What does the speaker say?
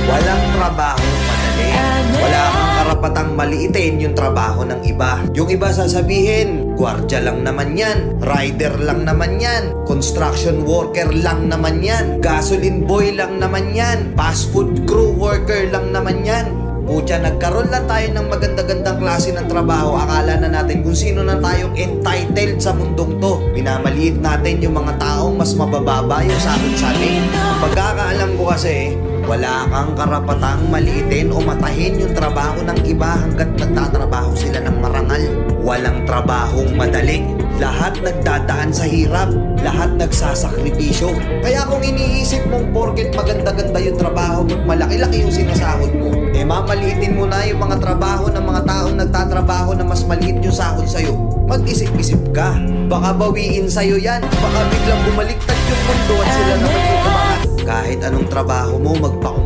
Walang trabahong madali. Wala kang karapatang maliitin yung trabaho ng iba. Yung iba sasabihin, gwardiya lang naman yan, rider lang naman yan, construction worker lang naman yan, gasoline boy lang naman yan, fast food crew worker lang naman yan. Pucha, nagkaroon lang tayo ng maganda-gandang klase ng trabaho. Akala na natin kung sino na tayong entitled sa mundong to. Minamaliit natin yung mga taong mas mabababa yung sahod sa atin. Pagkakaalam ko kasi, wala kang karapatang maliitin o matahin yung trabaho ng iba hanggat nagtatrabaho sila ng marangal. Walang trabahong madali. Lahat nagdadaan sa hirap. Lahat nagsasakripisyo. Kaya kung iniisip mong porket maganda-ganda yung trabaho mo, malaki-laki yung sinasahod mo, mamaliitin mo na yung mga trabaho ng mga taong nagtatrabaho na mas maliit yung sahod sa'yo. Mag-isip-isip ka. Baka bawiin sa'yo yan. Baka biglang bumaliktad yung mundo at sila naman yung kabangan. Kahit anong trabaho mo, magpakumbaba